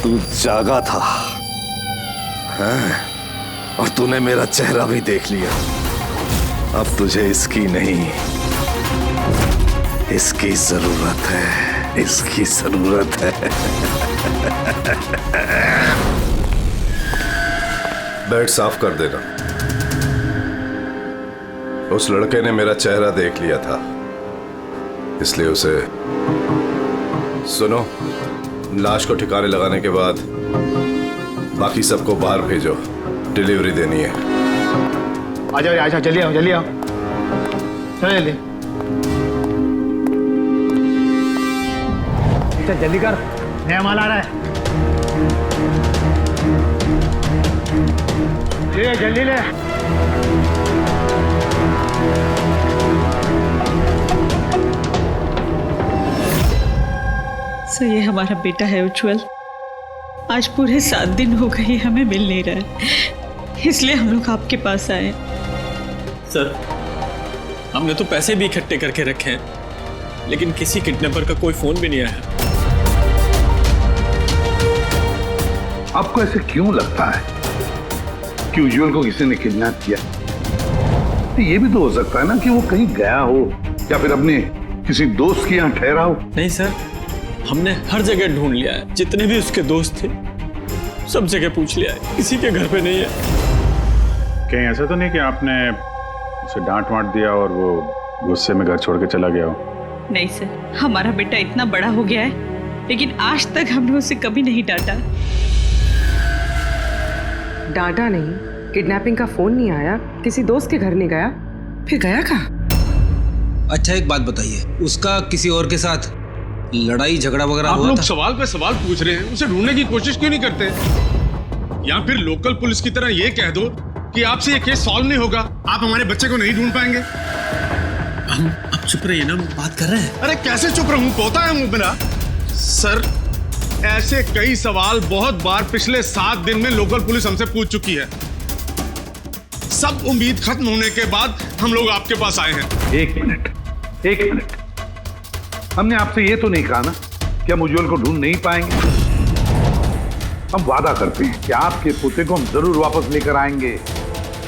तू जागा था हैं? और तूने मेरा चेहरा भी देख लिया। अब तुझे इसकी नहीं, इसकी जरूरत है, इसकी जरूरत है। बेड साफ कर देना। उस लड़के ने मेरा चेहरा देख लिया था, इसलिए उसे सुनो, लाश को ठिकाने लगाने के बाद बाकी सबको बाहर भेजो, डिलीवरी देनी है। आ जाओ, जल्दी आओ, जल्दी आओ, चलो जल्दी। जल्दी कर, नया माल आ रहा है। ले जल्दी ले। सो ये हमारा बेटा है उज्जवल। आज पूरे 7 दिन हो गए हमें मिल नहीं रहा है, इसलिए हम लोग आपके पास आए। सर, हमने तो पैसे भी इकट्ठे करके रखे हैं, लेकिन किसी किडनैपर का कोई फोन भी नहीं आया। आपको ऐसे क्यों लगता है कि उज्जवल को किसी ने किडनैप किया? तो ये भी तो हो सकता है ना कि वो कहीं गया हो या फिर अपने किसी दोस्त के यहाँ ठहरा हो। नहीं सर, हमने हर जगह ढूंढ लिया है, जितने भी उसके दोस्त थे सब जगह पूछ लिया है, किसी के घर पे नहीं है। कहीं ऐसा तो नहीं कि आपने उसे डांट वांट दिया और वो गुस्से में घर छोड़ के चला गया हो? नहीं सर, हमारा बेटा इतना बड़ा हो गया है, लेकिन आज तक हमने उसे कभी नहीं डांटा। डांटा नहीं, किडनैपिंग का फोन नहीं आया, किसी दोस्त के घर नहीं गया, फिर गया कहाँ? अच्छा एक बात बताइए, उसका किसी और के साथ लड़ाई झगड़ा वगैरह हुआ था? आप लोग सवाल पे सवाल पूछ रहे हैं, उसे ढूंढने की कोशिश क्यों नहीं करते? या फिर लोकल पुलिस की तरह ये कह दो कि आपसे ये केस सॉल्व नहीं होगा, आप हमारे बच्चे को नहीं ढूंढ पाएंगे। आप चुप रहिए ना, बात कर रहे हैं। अरे कैसे चुप रहूं, पोता है मुंह मेरा। सर, ऐसे कई सवाल बहुत बार पिछले 7 दिन में लोकल पुलिस हमसे पूछ चुकी है। सब उम्मीद खत्म होने के बाद हम लोग आपके पास आए हैं। एक मिनट, हमने आपसे ये तो नहीं कहा ना कि हम उज्जवल को ढूंढ नहीं पाएंगे। हम वादा करते हैं कि आपके पोते को हम जरूर वापस लेकर आएंगे,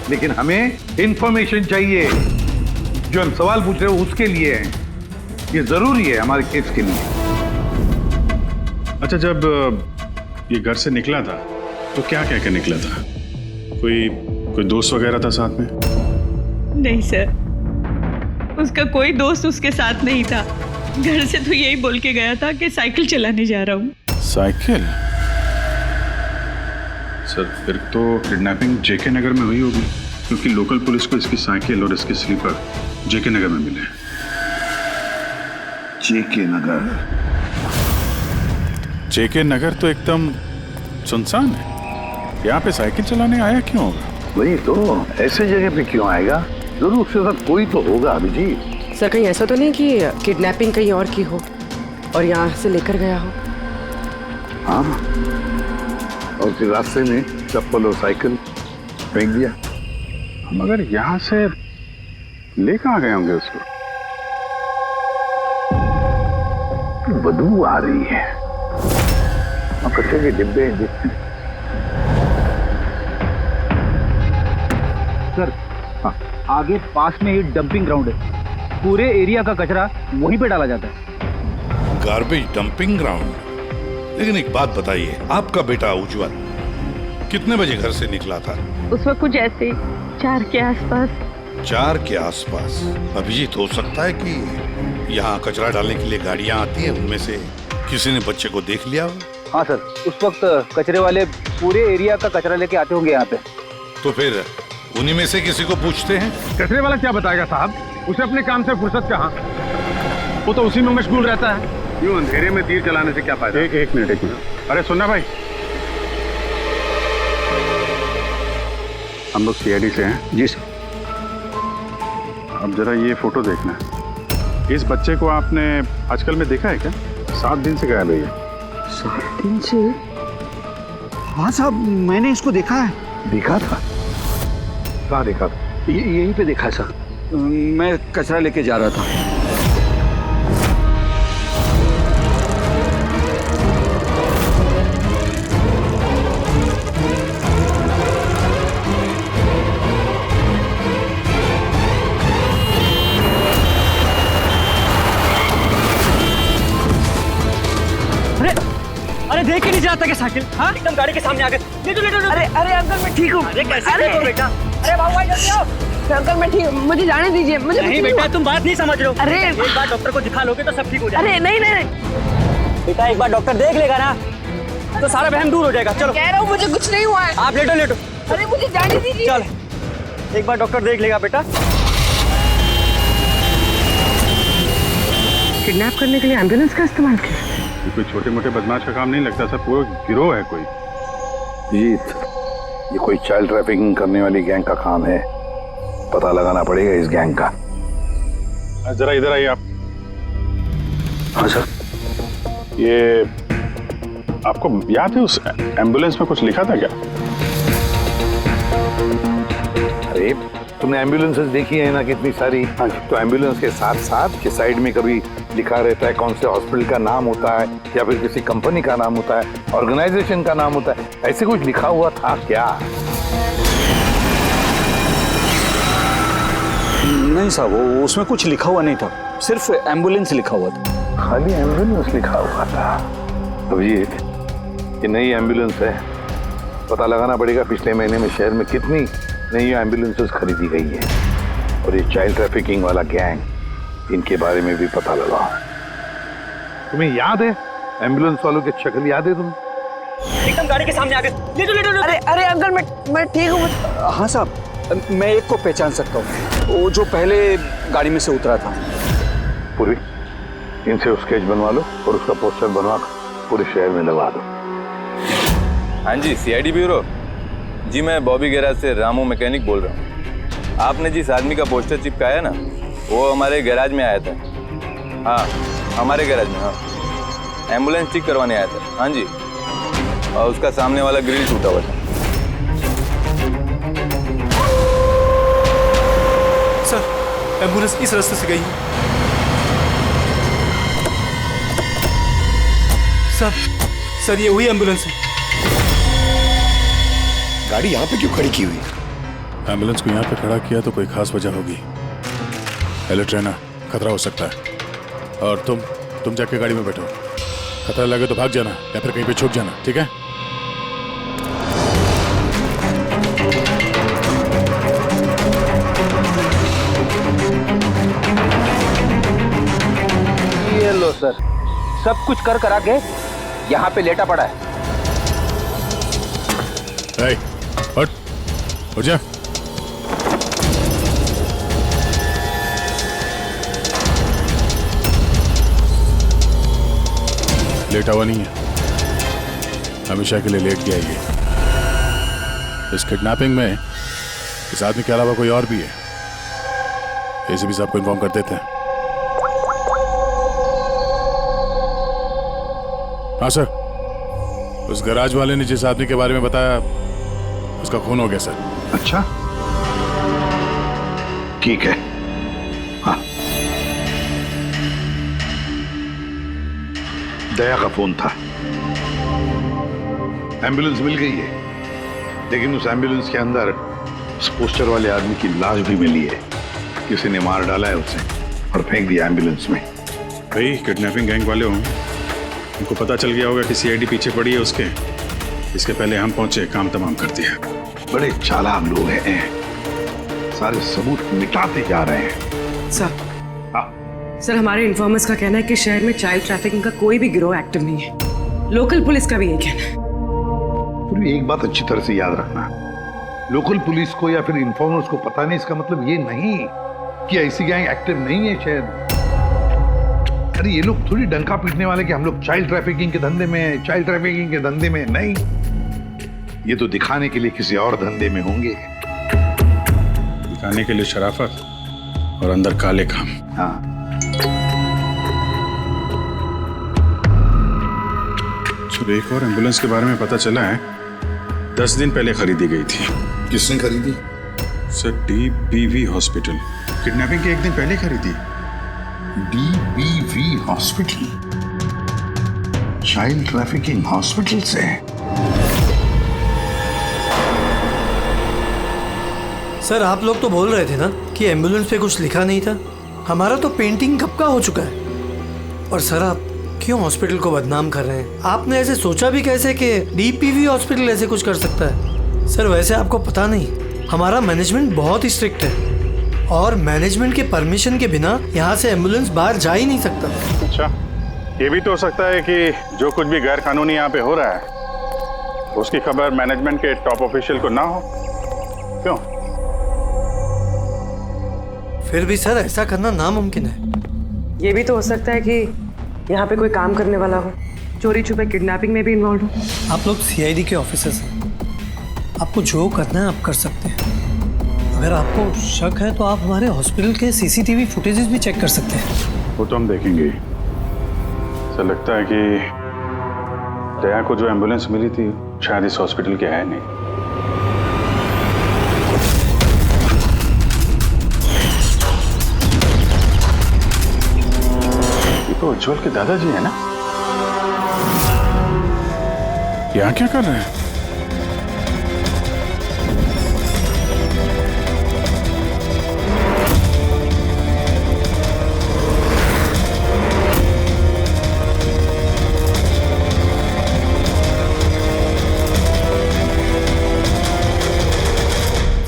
लेकिन हमें इंफॉर्मेशन चाहिए। जो हम सवाल पूछ रहे हैं उसके लिए है, ये जरूरी है हमारे केस के लिए। अच्छा, जब ये घर से निकला था तो क्या कह के निकला था? कोई दोस्त वगैरह था साथ में? नहीं सर, उसका कोई दोस्त उसके साथ नहीं था। घर से तो यही बोल के गया था कि साइकिल चलाने जा रहा हूँ। साइकिल? सर, फिर तो किडनैपिंग जेके नगर में हुई होगी, क्योंकि लोकल पुलिस को इसकी साइकिल और इसके स्लीपर जेके नगर में मिले। जेके नगर? जेके नगर तो एकदम सुनसान है, यहाँ पे साइकिल चलाने आया क्यों होगा? वही तो, ऐसे जगह पे क्यों आएगा? जरूर उसके साथ कोई तो होगा अभिजीत। सर कहीं ऐसा तो नहीं कि किडनैपिंग कहीं और की हो और यहाँ से लेकर गया हो? हाँ, और फिर रास्ते में चप्पल और साइकिल फेंक दिया। मगर यहाँ से ले कहाँ गए होंगे उसको? बदबू आ रही है, कचरे के डिब्बे देखते हैं। सर, आगे पास में ही डंपिंग ग्राउंड है, पूरे एरिया का कचरा वहीं पे डाला जाता है। Garbage dumping ground? लेकिन एक बात बताइए, आपका बेटा उज्जवल कितने बजे घर से निकला था? उस वक्त कुछ ऐसे 4 के आसपास। 4 के आसपास? अभिजीत, हो सकता है कि यहाँ कचरा डालने के लिए गाड़ियाँ आती हैं, उनमें से किसी ने बच्चे को देख लिया हो? हाँ सर, उस वक्त कचरे वाले पूरे एरिया का कचरा लेके आते होंगे यहाँ पे। तो फिर उन्हीं में से किसी को पूछते हैं। कचरे वाला क्या बताएगा साहब, उसे अपने काम से फुर्सत कहाँ, वो तो उसी में मशगूल रहता है। यूं अंधेरे में तीर चलाने से क्या फायदा? एक मिनट। अरे सुनना भाई, हम लोग सीआईडी से हैं। जी सर। अब जरा ये फोटो देखना। इस बच्चे को आपने आजकल में देखा है क्या? 7 दिन से गायब है ये। 7 दिन से? हाँ साहब, मैंने इसको देखा है। देखा था? कहाँ देखा था? यहीं पे देखा है सर, मैं कचरा लेके जा रहा था। होता क्या साइकिल? हाँ एकदम गाड़ी के सामने आ गए। लेटो। अरे अंकल मैं ठीक हूँ। अरे कैसे हो बेटा? अरे भाई जल्दी आओ। अंकल मैं ठीक, मुझे जाने दीजिए, मुझे नहीं बेटा तुम बात नहीं समझ रहे हो। अरे एक बार डॉक्टर को दिखा लोगे तो सब ठीक हो जाएगा। अरे नहीं बेटा एक बार डॉक्टर देख लेगा ना तो सारा वहम दूर हो जाएगा। चलो कह रहा हूँ मुझे कुछ नहीं हुआ है। आप लेटो। अरे मुझे जाने दीजिए। चल एक बार डॉक्टर देख लेगा बेटा। किडनैप करने के लिए एम्बुलेंस का इस्तेमाल किया? ये कोई छोटे मोटे बदमाश का काम नहीं लगता सर, पूरा गिरोह है कोई। जीत, ये कोई चाइल्ड ट्रैफिकिंग करने वाली गैंग का काम है। पता लगाना पड़ेगा इस गैंग का। जरा इधर आइए आप। हाँ सर। ये आपको याद है उस एम्बुलेंस में कुछ लिखा था क्या? अरे तुमने एम्बुलेंसेस देखी है ना कितनी सारी? हाँ, तो एम्बुलेंस के साथ साथ के साइड में कभी लिखा रहता है कौन से हॉस्पिटल का नाम होता है या फिर किसी कंपनी का नाम होता है, ऑर्गेनाइजेशन का नाम होता है। ऐसे कुछ लिखा हुआ था क्या? नहीं साहब वो उसमें कुछ लिखा हुआ नहीं था, सिर्फ एम्बुलेंस लिखा हुआ था। खाली एम्बुलेंस लिखा हुआ था? अभिजीत, ये नई एम्बुलेंस है। पता लगाना पड़ेगा पिछले महीने में शहर में कितनी नई एम्बुलेंसेस खरीदी गई है। और ये चाइल्ड ट्रैफिकिंग वाला गैंग, इनके बारे में भी पता लगाओ। तुम्हें याद है एम्बुलेंस वालों की शक्ल याद है तुम्हें? एकदम गाड़ी के सामने आ गए। लेटो। अरे अंकल मैं ठीक हूँ। हाँ साहब मैं एक को पहचान सकता हूँ, वो जो पहले गाड़ी में से उतरा था। पूरी इनसे स्केच बनवा लो और उसका पोस्टर बनवा पूरे शहर में लगा दो। हाँ जी सीआईडी ब्यूरो जी, मैं बॉबी गैराज से रामू मैकेनिक बोल रहा हूँ। आपने जिस आदमी का पोस्टर चिपकाया ना वो हमारे गैराज में आया था। हाँ हमारे गैराज में। हाँ एम्बुलेंस ठीक करवाने आया था। हाँ जी, और उसका सामने वाला ग्रिल टूटा हुआ था। सर एम्बुलेंस इस रास्ते से गई। सर ये वही एम्बुलेंस है। गाड़ी यहाँ पे क्यों खड़ी की हुई? एम्बुलेंस को यहाँ पे खड़ा किया तो कोई खास वजह होगी। हेलो ट्रेनर, खतरा हो सकता है और तुम जाके गाड़ी में बैठो। खतरा लगे तो भाग जाना या फिर कहीं पे छुप जाना, ठीक है? ये लो सर, सब कुछ कर करा के यहाँ पे लेटा पड़ा है। उठ जा। लेटा हुआ नहीं है, हमेशा के लिए लेट गया ये। इस किडनैपिंग में इस आदमी के अलावा कोई और भी है, ऐसे भी सबको इन्फॉर्म कर देते हैं। हाँ सर, उस गैराज वाले ने जिस आदमी के बारे में बताया उसका खून हो गया सर। अच्छा ठीक है। हाँ दया का फोन था। एम्बुलेंस मिल गई है, लेकिन उस एम्बुलेंस के अंदर उस पोस्टर वाले आदमी की लाश भी मिली है। किसी ने मार डाला है उसे और फेंक दिया एम्बुलेंस में। भाई किडनैपिंग गैंग वाले होंगे, उनको पता चल गया होगा कि सीआईडी पीछे पड़ी है उसके। इसके पहले हम पहुंचे, काम तमाम कर दिया। बड़े चालाक लोग हैं, सारे सबूत मिटाते जा रहे हैं। सर हमारे इन्फॉर्मर्स का कहना है कि शहर में चाइल्ड ट्रैफिकिंग का कोई भी गिरोह एक्टिव नहीं है। लोकल पुलिस का भी यही कहना है। पूरी एक बात अच्छी तरह से याद रखना, लोकल पुलिस को या फिर इन्फॉर्मर्स को पता नहीं, इसका मतलब ये नहीं कि ऐसी गैंग एक्टिव नहीं है शहर में। अरे ये लोग थोड़ी डंका पीटने वाले कि हम लोग चाइल्ड ट्रैफिकिंग के धंधे में हैं, चाइल्ड ट्रैफिकिंग के धंधे में नहीं। ये तो दिखाने के लिए किसी और धंधे में होंगे। दिखाने के लिए शराफत और अंदर काले काम। हाँ सर एक और एम्बुलेंस के बारे में पता चला है, 10 दिन पहले खरीदी गई थी। किसने खरीदी? Sir DBV hospital. किडनैपिंग के एक दिन पहले खरीदी। DBV hospital? Child trafficking hospital से? सर आप लोग तो बोल रहे थे ना कि एम्बुलेंस पे कुछ लिखा नहीं था। हमारा तो पेंटिंग कब का हो चुका है। और सर क्यों हॉस्पिटल को बदनाम कर रहे हैं? आपने ऐसे सोचा भी कैसे कि डीपीवी हॉस्पिटल ऐसे कुछ कर सकता है? सर वैसे आपको पता नहीं, हमारा मैनेजमेंट बहुत ही स्ट्रिक्ट है और मैनेजमेंट के परमिशन के बिना यहाँ से एम्बुलेंस बाहर जा ही नहीं सकता। अच्छा, ये भी तो हो सकता है कि जो कुछ भी गैर कानूनी यहाँ पे हो रहा है उसकी खबर मैनेजमेंट के टॉप ऑफिशियल को ना हो। क्यों? फिर भी सर ऐसा करना नामुमकिन है। ये भी तो हो सकता है कि यहाँ पे कोई काम करने वाला हो, चोरी छुपे किडनैपिंग में भी इन्वॉल्व हो। आप लोग सीआईडी के ऑफिसर्स हैं, आपको जो करना है आप कर सकते हैं। अगर आपको शक है तो आप हमारे हॉस्पिटल के सीसीटीवी फुटेजेस भी चेक कर सकते हैं। वो तो हम देखेंगे। ऐसा लगता है कि दया को जो एम्बुलेंस मिली थी शायद इस हॉस्पिटल के है नहीं। ये तो उज्जवल के दादाजी है ना? यहाँ क्या कर रहे हैं?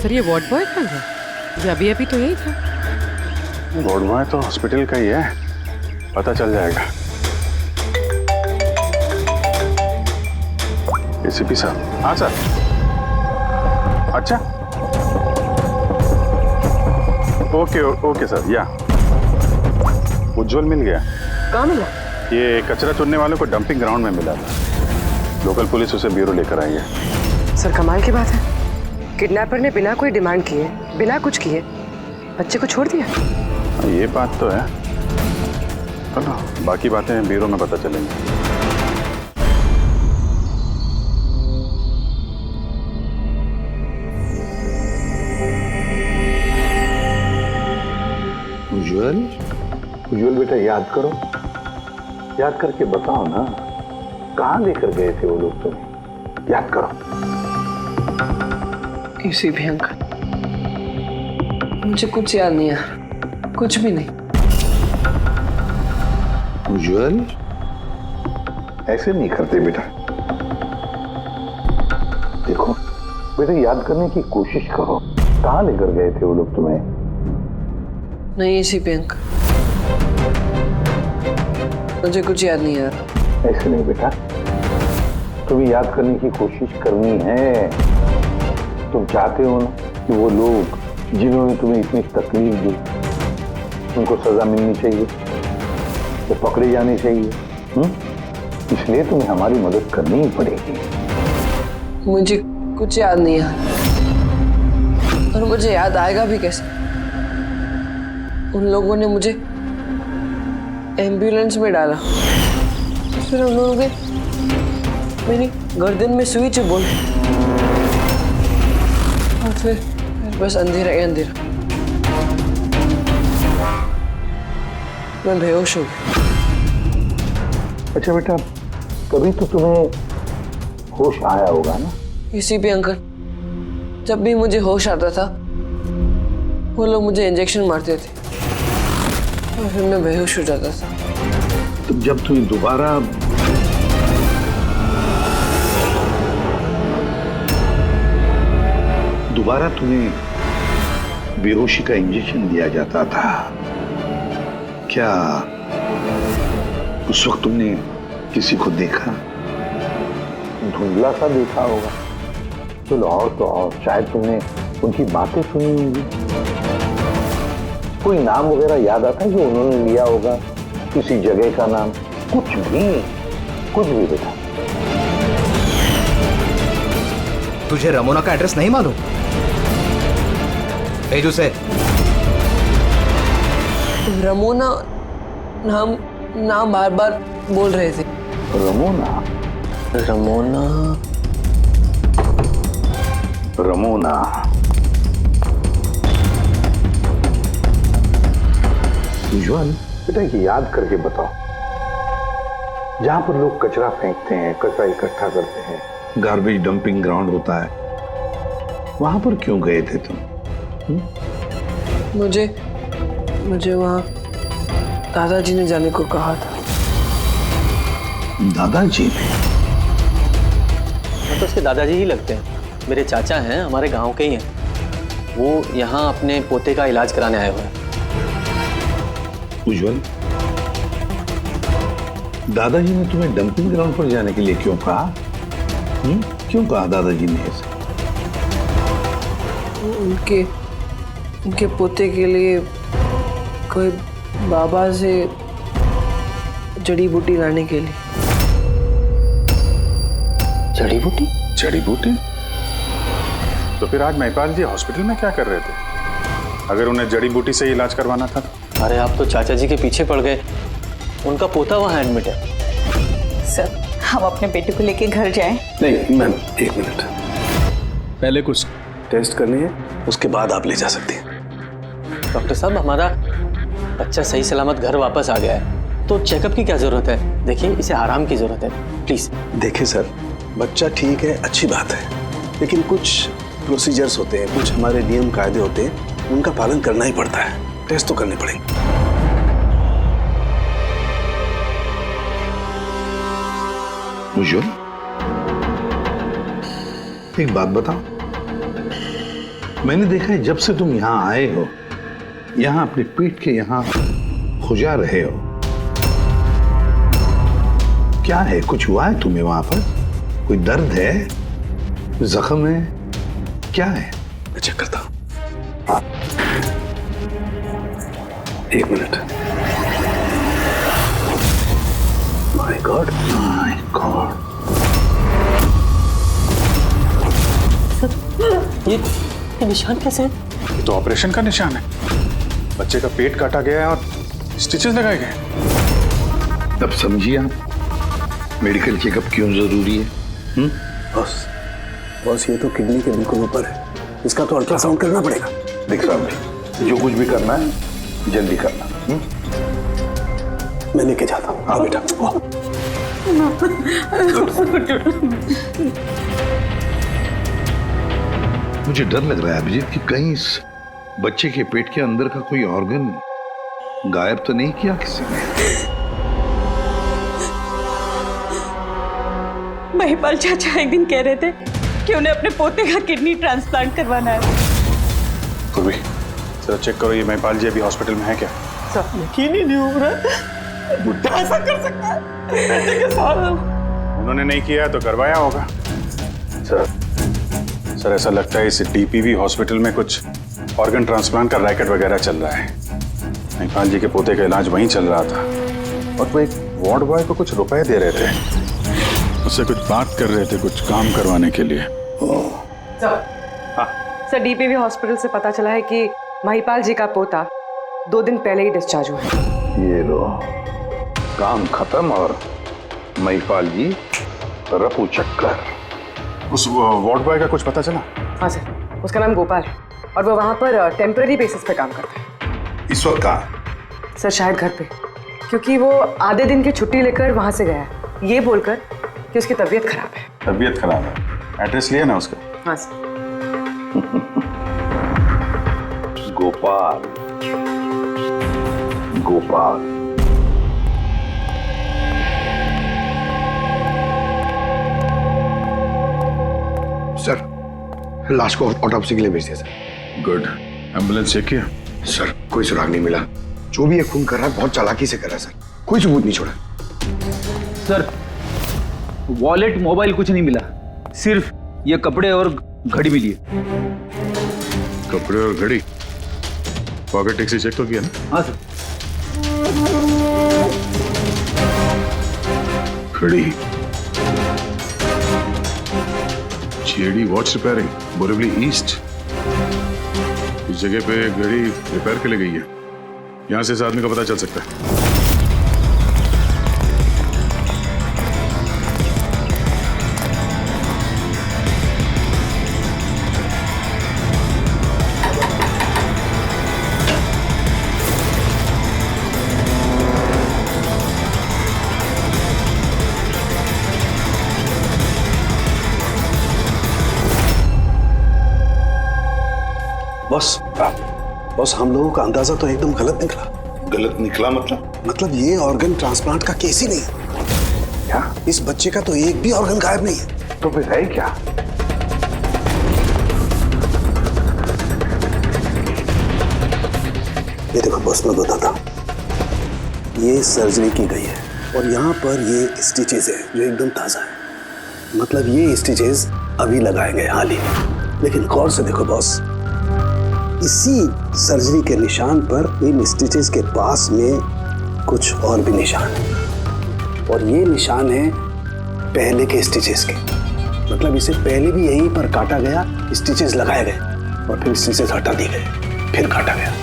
सर ये वार्ड बॉय कहाँ है? ये अभी अभी तो यही था। वार्ड बॉय तो हॉस्पिटल का ही है, पता चल जाएगा। एसीपी साहब। हाँ सर। अच्छा, ओके ओके सर। या उज्जवल मिल गया। कहाँ मिला? ये कचरा चुनने वालों को डंपिंग ग्राउंड में मिला था। लोकल पुलिस उसे ब्यूरो लेकर आई है। सर कमाल की बात है, किडनैपर ने बिना कोई डिमांड किए, बिना कुछ किए बच्चे को छोड़ दिया। ये बात तो है। चलो बाकी बातें ब्यूरो में पता चलेंगी। उज्जवल, उज्जवल बेटा याद करो, याद करके बताओ ना, कहाँ लेकर गए थे वो लोग तुम्हें? याद करो। किसी भी अंकल, मुझे कुछ याद नहीं है, कुछ भी नहीं। उज्जवल ऐसे नहीं करते बेटा। देखो बेटा, याद करने की कोशिश करो, कहाँ लेकर गए थे वो लोग तुम्हें? नहीं एसीपी अंकल, मुझे कुछ याद नहीं यार। ऐसे नहीं बेटा, तुम्हें याद करने की कोशिश करनी है। तुम चाहते हो ना कि वो लोग जिन्होंने तुम्हें इतनी तकलीफ दी उनको सजा मिलनी चाहिए, वो पकड़े जाने चाहिए। इसलिए तुम्हें हमारी मदद करनी ही पड़ेगी। मुझे कुछ याद नहीं है और मुझे याद आएगा भी कैसे? उन लोगों ने मुझे एम्बुलेंस में डाला, फिर उन लोगों ने मेरी गर्दन में सुई चुभोई और फिर बस अंधेरा ही अंधेरा। मैं बेहोश हो गया। अच्छा बेटा, कभी तो तुम्हें होश आया होगा ना? इसी भी अंकल, जब भी मुझे होश आता था वो लोग मुझे इंजेक्शन मारते थे और फिर मैं बेहोश हो जाता था। तो जब तुम्हें दोबारा तुम्हें बेहोशी का इंजेक्शन दिया जाता था, क्या उस वक्त तुमने किसी को देखा? धुंधला सा देखा होगा। चलो और तो और शायद तुमने उनकी बातें सुनी होंगी। कोई नाम वगैरह याद आता है कि उन्होंने लिया होगा, किसी जगह का नाम? कुछ भी बेटा। तुझे रमोना का एड्रेस नहीं मालूम? भेज उसे। रमोना नाम बार बार बोल रहे थे। रमोना उज्जवल बेटा, याद करके बताओ, जहां पर लोग कचरा फेंकते हैं, कचरा इकट्ठा करते हैं, गार्बेज डंपिंग ग्राउंड होता है, वहां पर क्यों गए थे तुम? मुझे वहां दादाजी ने जाने को कहा था। दादाजी? मैं तो उसके दादाजी ही लगते हैं। मेरे चाचा हैं, हमारे गांव के ही हैं। वो यहाँ अपने पोते का इलाज कराने आए हुए हैं। उज्जवल, दादाजी ने तुम्हें डंपिंग ग्राउंड पर जाने के लिए क्यों कहा? क्यों कहा दादाजी ने ऐसा? उनके पोते के लिए कोई बाबा से जड़ी बूटी लाने के लिए। जड़ी बूटी? जड़ी बूटी? तो फिर आज महिपाल जी हॉस्पिटल में क्या कर रहे थे? अगर उन्हें जड़ी बूटी से इलाज करवाना था तो? अरे आप तो चाचा जी के पीछे पड़ गए। उनका पोता वहाँ एडमिट है। सर, हम अपने बेटे को लेके घर जाएं? नहीं मैम, एक मिनट, पहले कुछ टेस्ट करनी है, उसके बाद आप ले जा सकती हैं। डॉक्टर साहब, हमारा बच्चा सही सलामत घर वापस आ गया है, तो चेकअप की क्या जरूरत है? देखिए, इसे आराम की जरूरत है, प्लीज। देखिए सर, बच्चा ठीक है, अच्छी बात है, लेकिन कुछ प्रोसीजर्स होते हैं, कुछ हमारे नियम कायदे होते हैं, उनका पालन करना ही पड़ता है। टेस्ट तो करने पड़ेंगे। उज्जवल, एक बात बताओ, मैंने देखा है जब से तुम यहाँ आए हो, यहाँ अपने पीठ के यहाँ खुजा रहे हो। क्या है, कुछ हुआ है तुम्हें वहां पर? कोई दर्द है, जख्म है, क्या है? मैं चेक करता हूँ। एक minute. My God, my God. ये निशान कैसे हैं? ये तो ऑपरेशन का निशान है। बच्चे का पेट काटा गया है और स्टिचेस लगाए गए हैं। अब समझिए आप मेडिकल चेकअप क्यों जरूरी है? बॉस, ये तो किडनी के बिल्कुल ऊपर है, इसका तो अल्ट्रासाउंड करना पड़ेगा। देख साहब जी, जो कुछ भी करना है जल्दी करना। मैं लेके जाता हूँ। हाँ बेटा। मुझे डर लग रहा है अभिजीत कि कहीं इस बच्चे के पेट के अंदर का कोई ऑर्गन गायब तो नहीं किया किसी ने? महिपाल चाचा एक दिन कह रहे थे कि उन्हें अपने पोते का किडनी ट्रांसप्लांट करवाना है। पूर्वी, जरा चेक करो, ये महिपाल जी अभी हॉस्पिटल में है क्या? यकीन ही नहीं हो रहा, बुढ़ा ऐसा कर सकता है बेटे के साथ। उन्होंने नहीं किया तो करवाया होगा। सर, ऐसा लगता है इस डीपीवी हॉस्पिटल में कुछ ऑर्गन ट्रांसप्लांट का रैकेट वगैरह चल रहा है। महिपाल जी के पोते का इलाज वहीं चल रहा था और वो एक वार्ड बॉय को कुछ रुपए दे रहे थे, उससे कुछ बात कर रहे थे, कुछ काम करवाने के लिए। सर, डीपीवी हॉस्पिटल से पता चला है कि महिपाल जी का पोता 2 दिन पहले ही डिस्चार्ज हुआ है। ये लो, काम खत्म और महिपाल जी रफू चक्कर। उस वार्ड बॉय का कुछ पता चला? हाँ सर, उसका नाम गोपाल है और वो वहाँ पर टेम्पररी बेसिस पे काम करता है। इस वक्त कहाँ? सर, शायद घर पे, क्योंकि वो आधे दिन की छुट्टी लेकर वहाँ से गया है, ये बोलकर कि उसकी तबीयत खराब है। तबीयत खराब है? एड्रेस लिया ना उसका? हाँ सर। गोपाल, गोपाल। सर, लाश को ऑटोप्सी के लिए भेज दिया सर। गुड। एम्बुलेंस चेक किया? सर, कोई सुराग नहीं मिला। जो भी ये खून कर रहा है बहुत चालाकी से कर रहा है सर, कोई सबूत नहीं छोड़ा। सर, वॉलेट मोबाइल कुछ नहीं मिला, सिर्फ ये कपड़े और घड़ी मिली है। कपड़े और घड़ी? पॉकेट टैक्सी चेक तो किया ना? हाँ सर। घड़ी, JD watch repairing, Borivali east. इस जगह पे घड़ी रिपेयर के लिए गई है, यहां से इस आदमी का पता चल सकता है। बॉस, हम लोगों का अंदाजा तो एकदम गलत निकला। गलत निकला मतलब? मतलब ये ऑर्गन ट्रांसप्लांट का केस ही नहीं। क्या? इस बच्चे का तो एक भी ऑर्गन गायब नहीं है। तो फिर है क्या? ये देखो बॉस, मैं बताता हूँ। ये सर्जरी की गई है और यहाँ पर ये स्टिचेस है जो एकदम ताज़ा है। मतलब ये स्टिचेस अभी लगाए गए हाल ही में। लेकिन गौर से देखो बॉस, इसी सर्जरी के निशान पर इन स्टिचेस के पास में कुछ और भी निशान है और ये निशान है पहले के स्टिचेस के। मतलब इसे पहले भी यहीं पर काटा गया, स्टिचेस लगाए गए और फिर स्टिचेस हटा दिए गए, फिर काटा गया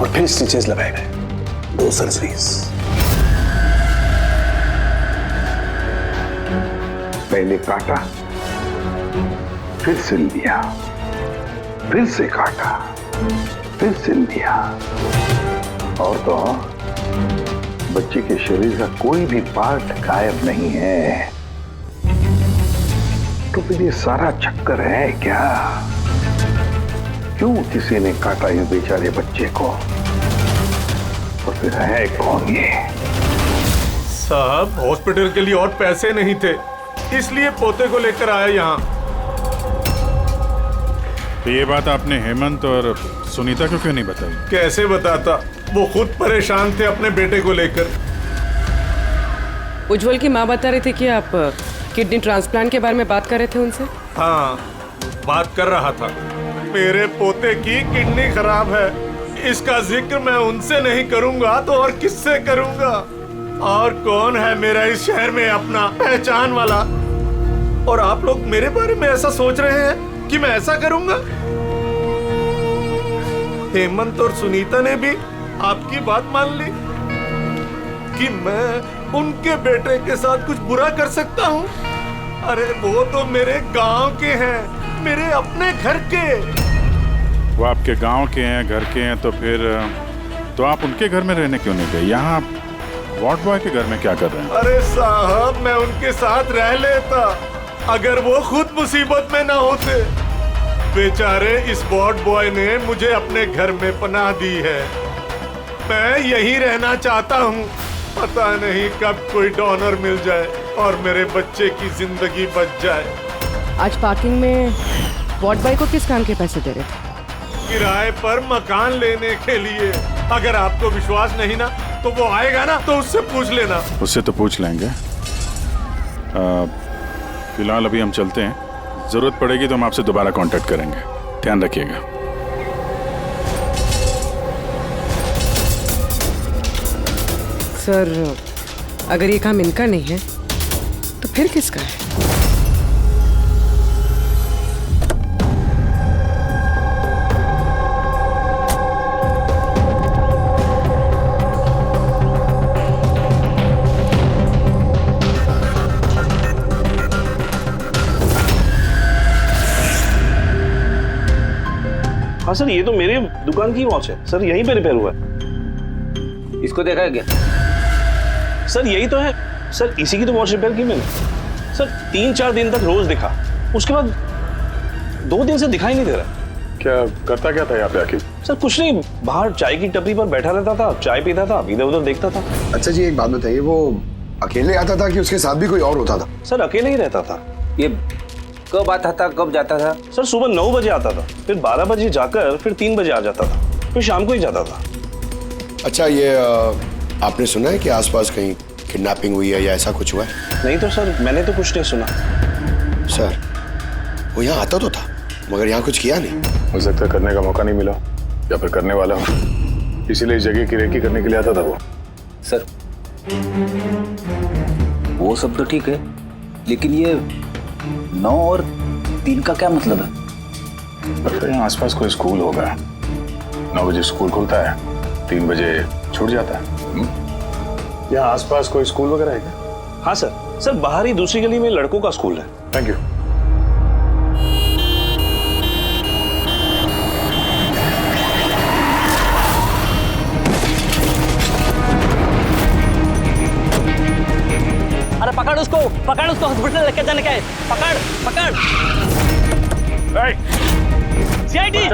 और फिर स्टिचेस लगाए गए। 2 सर्जरीज। पहले काटा, फिर सिल दिया, फिर से काटा, फिर सिल दिया। और तो बच्चे के शरीर का कोई भी पार्ट गायब नहीं है। तो फिर ये सारा चक्कर है क्या? क्यों किसी ने काटा इस बेचारे बच्चे को? और फिर है कौन ये? साहब, हॉस्पिटल के लिए और पैसे नहीं थे, इसलिए पोते को लेकर आया यहाँ। तो ये बात आपने हेमंत और सुनीता को क्यों नहीं बताई? कैसे बताता, वो खुद परेशान थे अपने बेटे को लेकर। उज्जवल की माँ बता रही थी कि आप किडनी ट्रांसप्लांट के बारे में बात कर रहे थे उनसे। हाँ, बात कर रहा था। मेरे पोते की किडनी खराब है, इसका जिक्र मैं उनसे नहीं करूंगा तो और किससे करूंगा? और कौन है मेरा इस शहर में अपना पहचान वाला? और आप लोग मेरे बारे में ऐसा सोच रहे हैं कि मैं ऐसा करूंगा? हेमंत और सुनीता ने भी आपकी बात मान ली कि मैं उनके बेटे के साथ कुछ बुरा कर सकता हूँ? अरे वो तो मेरे गांव के हैं, मेरे अपने घर के। वो आपके गांव के हैं, घर के हैं, तो फिर तो आप उनके घर में रहने क्यों नहीं गए? यहाँ आप वार्ड बॉय के घर में क्या कर रहे हैं? अरे साहब, मैं उनके साथ रह लेता अगर वो खुद मुसीबत में ना होते। बेचारे इस वार्ड बॉय ने मुझे अपने घर में पनाह दी है। मैं यहीं रहना चाहता हूँ। पता नहीं कब कोई डोनर मिल जाए और मेरे बच्चे की जिंदगी बच जाए। आज पार्किंग में वार्ड बॉय को किस काम के पैसे दे रहे थे? किराए पर मकान लेने के लिए। अगर आपको विश्वास नहीं ना तो वो आएगा ना, तो उससे पूछ लेना। उससे तो पूछ लेंगे। फिलहाल अभी हम चलते हैं, जरूरत पड़ेगी तो हम आपसे दोबारा कांटेक्ट करेंगे। ध्यान रखिएगा। सर, अगर ये काम इनका नहीं है तो फिर किसका है? हाँ सर, ये तो मेरे दुकान की वॉच है सर, यहीं पे रिपेयर हुआ है। इसको देखा है क्या? सर यही तो है सर, इसी की तो वॉच रिपेयर की मैंने। सर 3-4 दिन तक रोज दिखा, उसके बाद 2 दिन से दिखाई नहीं दे रहा। क्या करता क्या था यहाँ पे आखिर? सर कुछ नहीं, बाहर चाय की टपरी पर बैठा रहता था, चाय पीता था, इधर उधर देखता था। अच्छा जी, एक बात बताइए, वो अकेले आता था कि उसके साथ भी कोई और होता था? सर अकेले ही रहता था। ये कब आता था, कब जाता था? सर सुबह 9 बजे आता था, फिर 12 बजे जाकर फिर 3 बजे आ जाता था, फिर शाम को ही जाता था। अच्छा, ये आपने सुना है कि आसपास कहीं किडनैपिंग हुई है या ऐसा कुछ हुआ है? नहीं तो सर, मैंने तो कुछ नहीं सुना। सर वो यहाँ आता तो था मगर यहाँ कुछ किया नहीं। हो सकता है करने का मौका नहीं मिला या फिर करने वाला हो, इसीलिए इस जगह की रेकी करने के लिए आता था वो। सर वो सब तो ठीक है, लेकिन ये 9 और 3 का क्या मतलब है? पर फिर यहाँ आसपास कोई स्कूल होगा। 9 बजे स्कूल खुलता है, 3 बजे छूट जाता है। यहाँ आसपास कोई स्कूल वगैरह है क्या? हाँ सर, सर बाहर ही दूसरी गली में लड़कों का स्कूल है। Thank you. अरे पकड़ उसको हॉस्पिटल लेके जाने का है। पकड़ सीआईडी।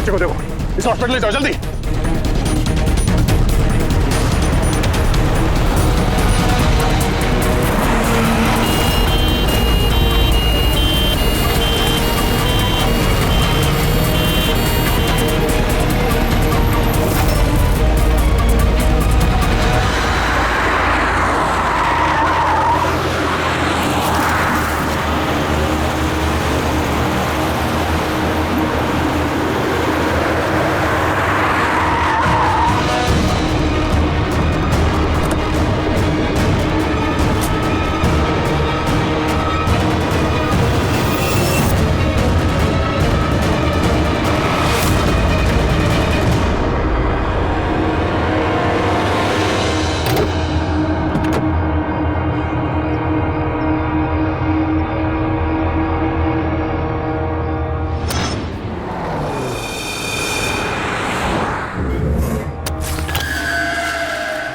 बच्चे को देखो, इस हॉस्पिटल ले जाओ जल्दी।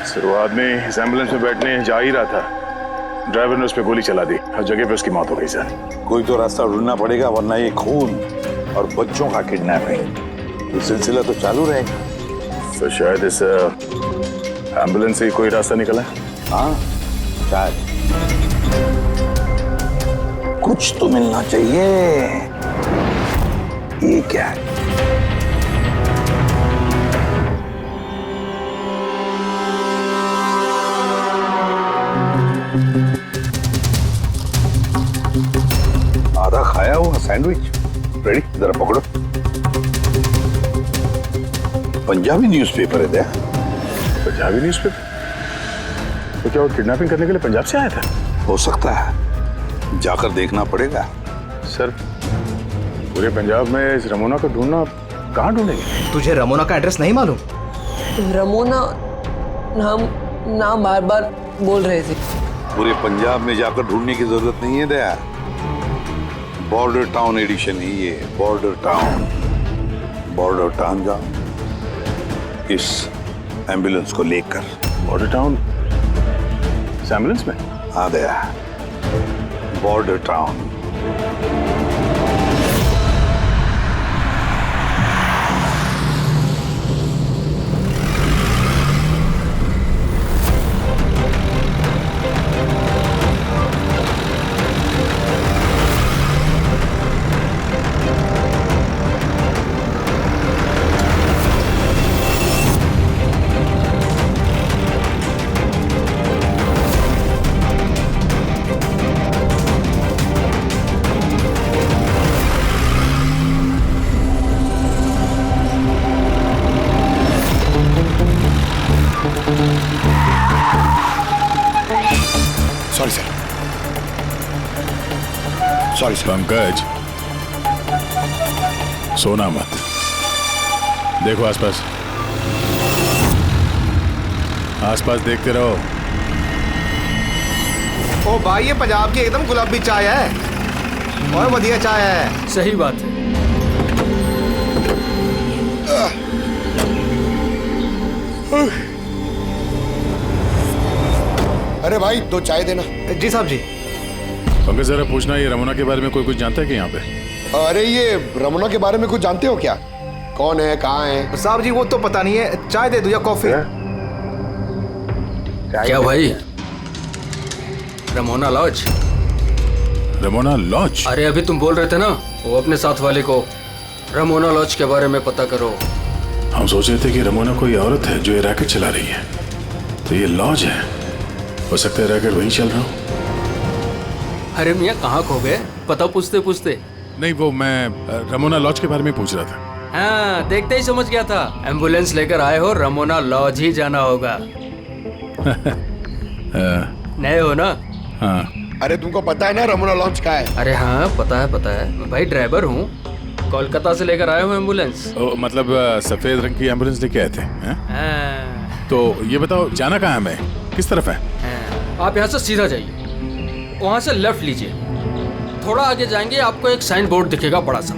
शुरुआत में इस एम्बुलेंस में बैठने जा ही रहा था, ड्राइवर ने उस पर गोली चला दी और जगह पे उसकी मौत हो गई सर। कोई तो रास्ता ढूंढना पड़ेगा, वरना ये खून और बच्चों का किडनैपिंग ये सिलसिला तो चालू रहेगा। तो शायद इस एम्बुलेंस से कोई रास्ता निकला है। हाँ शायद, कुछ तो मिलना चाहिए। ये क्या है? आधा खाया हुआ सैंडविच रेडी, जरा पकड़ो। पंजाबी न्यूज़पेपर है क्या? पंजाबी न्यूज़पेपर? तो क्या वो किडनैपिंग करने के लिए पंजाब से आया था? हो सकता है, जाकर देखना पड़ेगा। सर पूरे पंजाब में इस रमोना को ढूंढना, कहाँ ढूंढेंगे? तुझे रमोना का एड्रेस नहीं मालूम? रमोना नाम बार बार बोल रहे थे। पूरे पंजाब में जाकर ढूंढने की जरूरत नहीं है दया। बॉर्डर टाउन एडिशन है ये, बॉर्डर टाउन। बॉर्डर टाउन जाओ इस एम्बुलेंस को लेकर। बॉर्डर टाउन इस एम्बुलेंस में? हाँ Daya, border town. Sorry sir, sorry sir. Pankaj, सोना मत, देखो आसपास, आसपास देखते रहो। ओ भाई, ये पंजाब की एकदम गुलाबी चाय है और बढ़िया चाय है। सही बात है। अरे भाई, दो चाय देना। जी साहब जी। पंकज जरा पूछना, ये रमोना के बारे में कोई कुछ जानता है कि यहाँ पे? अरे ये रमोना के बारे में कुछ जानते हो क्या? कौन है, कहाँ है? साहब जी वो तो पता नहीं है, चाय दे दो या कॉफी? क्या भाई, रमोना लॉज? Ramona laws? अरे अभी तुम बोल रहे थे ना, वो अपने साथ वाले को रमोना लॉज के बारे में पता करो। हम सोच रहे थे कि रमोना कोई औरत है जो ये रैकेट चला रही है, तो ये लॉज है, हो सकता है रैकेट वहीं चल रहा हूँ। अरे मियाँ कहाँ खो गए, पता पूछते पूछते? नहीं, वो मैं रमोना लॉज के बारे में पूछ रहा था। हाँ, देखते ही समझ गया था, एम्बुलेंस लेकर आए हो, रमोना लॉज ही जाना होगा। नए हो ना? हाँ। अरे तुमको पता है ना रमोना लॉज का है? अरे हाँ पता है भाई, ड्राइवर हूँ, कोलकाता से लेकर आया हूँ एम्बुलेंस। मतलब सफेद रंग की एम्बुलेंस लेके आए थे? तो ये बताओ, जाना कहाँ है, मैं किस तरफ है? आप यहाँ से सीधा जाइए, वहाँ से लेफ्ट लीजिए, थोड़ा आगे जाएंगे आपको एक साइन बोर्ड दिखेगा बड़ा सा,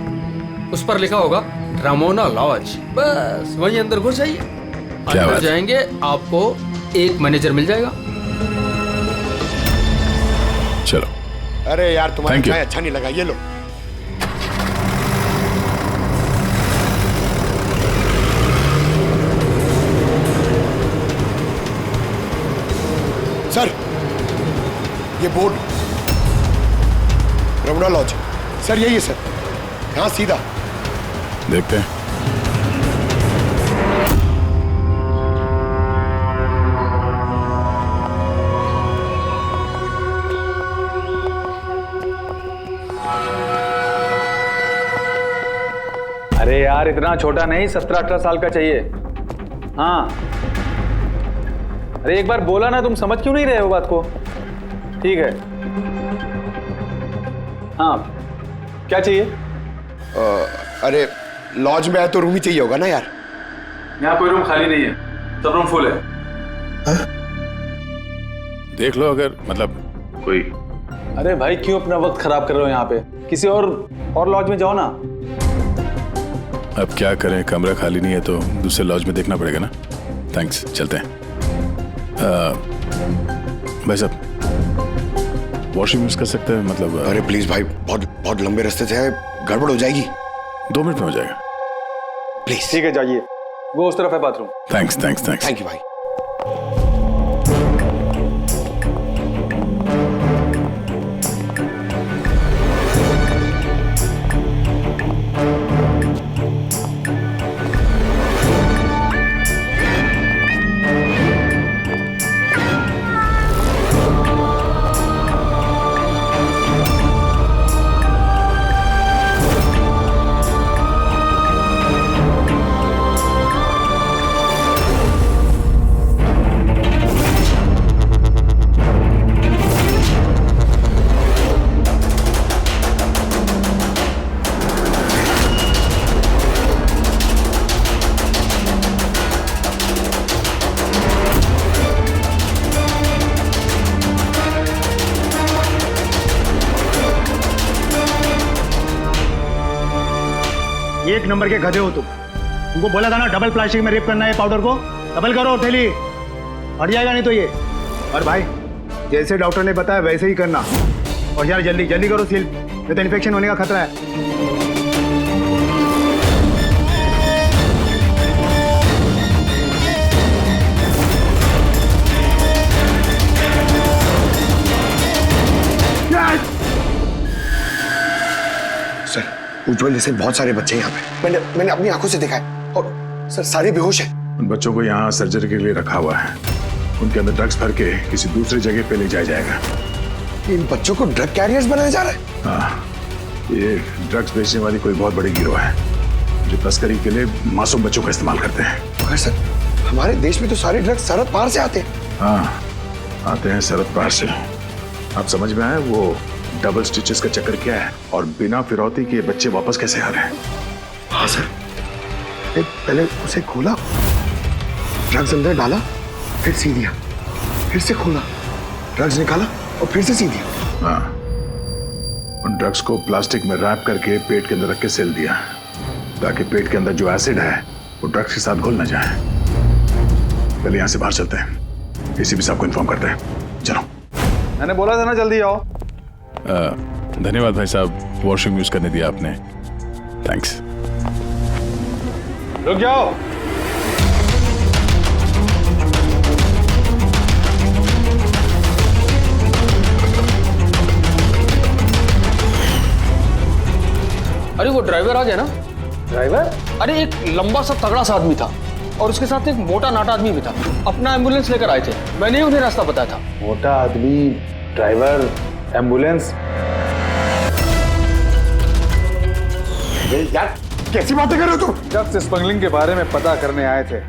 उस पर लिखा होगा रमोना लॉज, बस वहीं अंदर घुस जाइए। अंदर जाएंगे आपको एक मैनेजर मिल जाएगा। चलो। अरे यार तुम्हारा चाय अच्छा नहीं लगा, ये लो। सर, ये बोर्ड रमणा लॉज, सर यही है सर, यहाँ सीधा। देखते हैं। अरे यार इतना छोटा नहीं, 17-18 साल का चाहिए। हाँ, अरे एक बार बोला ना, तुम समझ क्यों नहीं रहे हो बात को? ठीक है। हाँ, क्या चाहिए? अरे लॉज में आए तो रूम ही चाहिए होगा ना यार। यहाँ कोई रूम खाली नहीं है, सब रूम फुल है। देख लो अगर मतलब कोई। अरे भाई क्यों अपना वक्त खराब कर रहे हो यहाँ पे? किसी और लॉज में जाओ ना। अब क्या करें, कमरा खाली नहीं है तो दूसरे लॉज में देखना पड़ेगा ना। थैंक्स, चलते हैं। भाई साहब, वॉशरूम यूज कर सकते हैं मतलब? अरे प्लीज भाई, बहुत लंबे रास्ते से है, गड़बड़ हो जाएगी। 2 मिनट में हो जाएगा। प्लीज। ठीक है, जाइए, वो उस तरफ है बाथरूम। थैंक्स। थैंक यू भाई। एक नंबर के गधे हो तुमको बोला था ना डबल प्लास्टिक में रेप करना है पाउडर को। डबल करो थैली, हट जाएगा नहीं तो ये। और भाई जैसे डॉक्टर ने बताया वैसे ही करना। और यार जल्दी करो सील, नहीं तो इन्फेक्शन होने का खतरा है। उज्जवल जैसे बहुत सारे बच्चे यहाँ पे, मैंने अपनी आंखों से देखा है। और सर सारे बेहोश हैं। उन बच्चों को यहाँ सर्जरी के लिए रखा हुआ है। उनके अंदर ड्रग्स भर के किसी दूसरी जगह पे ले जाया जाएगा। इन बच्चों को ड्रग कैरियर्स बनाया जा रहा है? हाँ, ये ड्रग्स बेचने वाली कोई बहुत बड़ी गिरोह है जो तस्करी के लिए मासूम बच्चों का इस्तेमाल करते हैं। मगर सर हमारे देश में तो सारे ड्रग्स सरहद पार से आते हैं। हाँ, आते हैं सरहद पार से। आप समझ में आए वो डबल स्टिचेस का चक्कर क्या है और बिना फिरौती के बच्चे वापस कैसे आ रहे हैं? हाँ सर, पहले उसे खोला, ड्रग्स अंदर डाला, फिर सी दिया, फिर से खोला, ड्रग्स निकाला और फिर से सी दिया। हाँ, उन ड्रग्स को प्लास्टिक में रैप करके पेट के अंदर रख के सेल दिया ताकि पेट के अंदर जो एसिड है वो ड्रग्स के साथ घुल ना जाए। पहले यहाँ से बाहर चलते हैं, एसीपी साहब को इन्फॉर्म करते हैं। चलो। मैंने बोला था ना जल्दी आओ। धन्यवाद भाई साहब, वॉशरूम यूज करने दिया आपने। थैंक्स। रुक जाओ। अरे वो ड्राइवर आ गया ना? ड्राइवर? अरे एक लंबा सा तगड़ा सा आदमी था और उसके साथ एक मोटा नाटा आदमी भी था। अपना एम्बुलेंस लेकर आए थे, मैंने उन्हें रास्ता बताया था। मोटा आदमी, ड्राइवर, एम्बुलेंस। यार कैसी बातें कर रहे हो तुम? ड्रग्स स्मगलिंग के बारे में पता करने आए थे।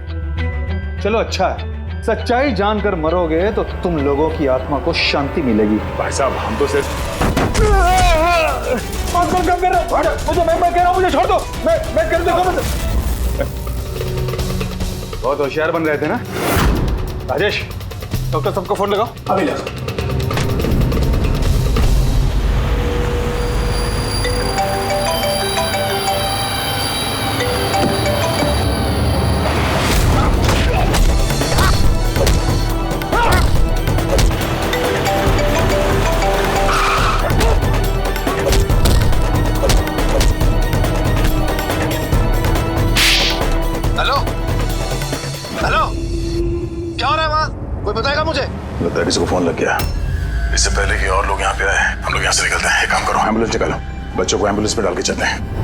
चलो अच्छा है, सच्चाई जानकर मरोगे तो तुम लोगों की आत्मा को शांति मिलेगी। भाई साहब हम तो सिर्फ मुझे मैं कह रहा हूँ, मुझे छोड़ दो। मैं कर दूंगा। बहुत होशियार बन रहे थे ना राजेश। डॉक्टर सबको फोन लगाओ। अभी लगाओ। कोई बताएगा मुझे? लगता है किसी को फोन लग गया। इससे पहले कि और लोग यहाँ पे आए, हम लोग यहाँ से निकलते हैं। एक काम करो, एम्बुलेंस निकालो, बच्चों को एम्बुलेंस पे डाल के चलते हैं।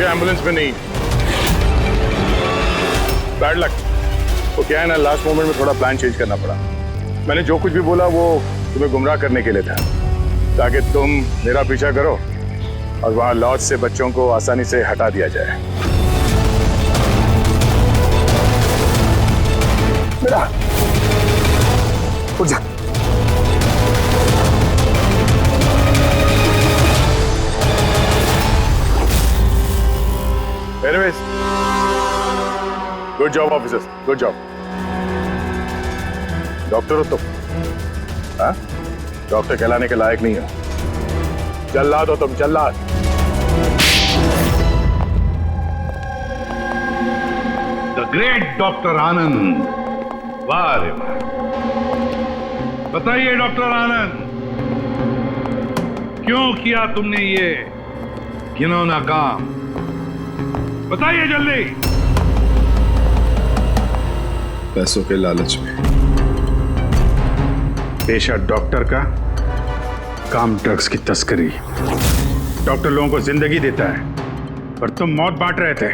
एम्बुलेंस में नहीं, बैड लक। तो क्या है ना, लास्ट मोमेंट में थोड़ा प्लान चेंज करना पड़ा। मैंने जो कुछ भी बोला वो तुम्हें गुमराह करने के लिए था, ताकि तुम मेरा पीछा करो और वहां लॉज से बच्चों को आसानी से हटा दिया जाए। बेटा उठ जा। Anyways, good job officers, good job. Doctor हो तुम? हाँ? डॉक्टर कहलाने के लायक नहीं हो। जल्लाद हो तुम, जल्लाद। द ग्रेट डॉक्टर आनंद। वाह रे वाह। बताइए डॉक्टर आनंद, क्यों किया तुमने ये घिनौना काम? बताइए जल्दी। पैसों के लालच में। पेशा डॉक्टर का, काम ड्रग्स की तस्करी। डॉक्टर लोगों को जिंदगी देता है और तुम मौत बांट रहे थे।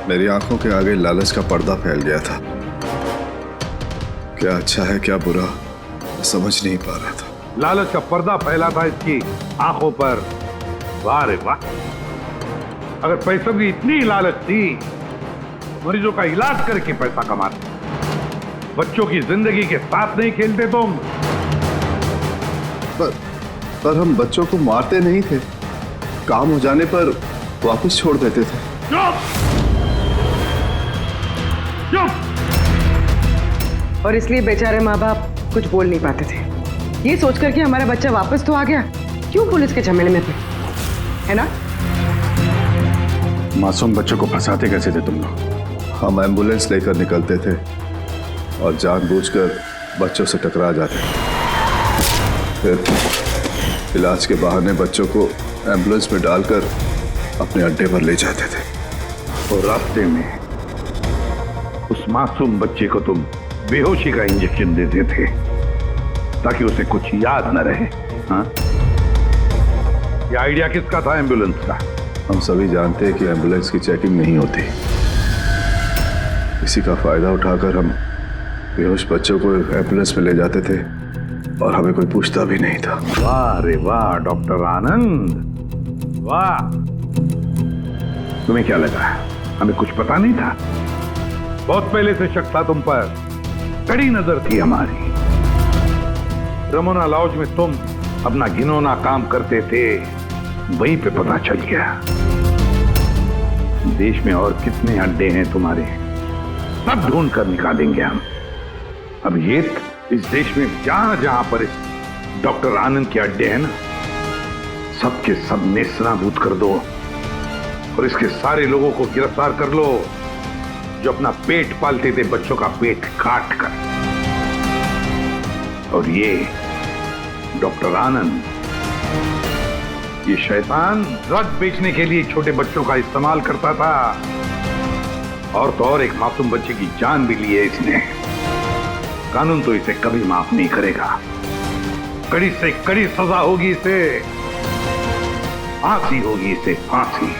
मेरी आंखों के आगे लालच का पर्दा फैल गया था। क्या अच्छा है क्या बुरा, समझ नहीं पा रहा था। लालच का पर्दा फैला था इसकी आंखों पर। वाह रे वाह। अगर पैसों की इतनी लालच थी, मरीजों का इलाज करके पैसा कमाते, बच्चों की जिंदगी के साथ नहीं खेलते तुम। पर हम बच्चों को मारते नहीं थे, काम हो जाने पर वापस छोड़ देते थे। चुप! चुप! और इसलिए बेचारे माँ बाप कुछ बोल नहीं पाते थे, ये सोचकर कि हमारा बच्चा वापस तो आ गया, क्यों पुलिस के झमेले में थे, है ना? मासूम बच्चों को फंसाते कैसे थे तुम लोग? हम एम्बुलेंस लेकर निकलते थे और जानबूझकर बच्चों से टकरा जाते थे। फिर इलाज के बहाने बच्चों को एम्बुलेंस में डालकर अपने अड्डे पर ले जाते थे। और रास्ते में उस मासूम बच्चे को तुम बेहोशी का इंजेक्शन देते थे ताकि उसे कुछ याद न रहे। हाँ? ये आइडिया किसका था एम्बुलेंस का? हम सभी जानते हैं कि एम्बुलेंस की चेकिंग नहीं होती। इसी का फायदा उठाकर हम बेहोश बच्चों को एम्बुलेंस में ले जाते थे और हमें कोई पूछता भी नहीं था। वाह रे वाह डॉक्टर आनंद, वाह। तुम्हें क्या लगा हमें कुछ पता नहीं था? बहुत पहले से शक था तुम पर, कड़ी नजर थी हमारी। रमोना लॉज में तुम अपना घिनौना काम करते थे, वहीं पे पता चल गया। देश में और कितने अड्डे हैं तुम्हारे, सब ढूंढ कर निकालेंगे हम। अब ये इस देश में जहां जहां पर इस डॉक्टर आनंद के अड्डे हैं ना, सबके सब नेस्तनाबूद कर दो और इसके सारे लोगों को गिरफ्तार कर लो जो अपना पेट पालते थे बच्चों का पेट काट कर। और ये डॉक्टर आनंद, ये शैतान ड्रग बेचने के लिए छोटे बच्चों का इस्तेमाल करता था, और तो और एक मासूम बच्चे की जान भी ली है इसने। कानून तो इसे कभी माफ नहीं करेगा, कड़ी से कड़ी सजा होगी इसे, फांसी होगी इसे, फांसी।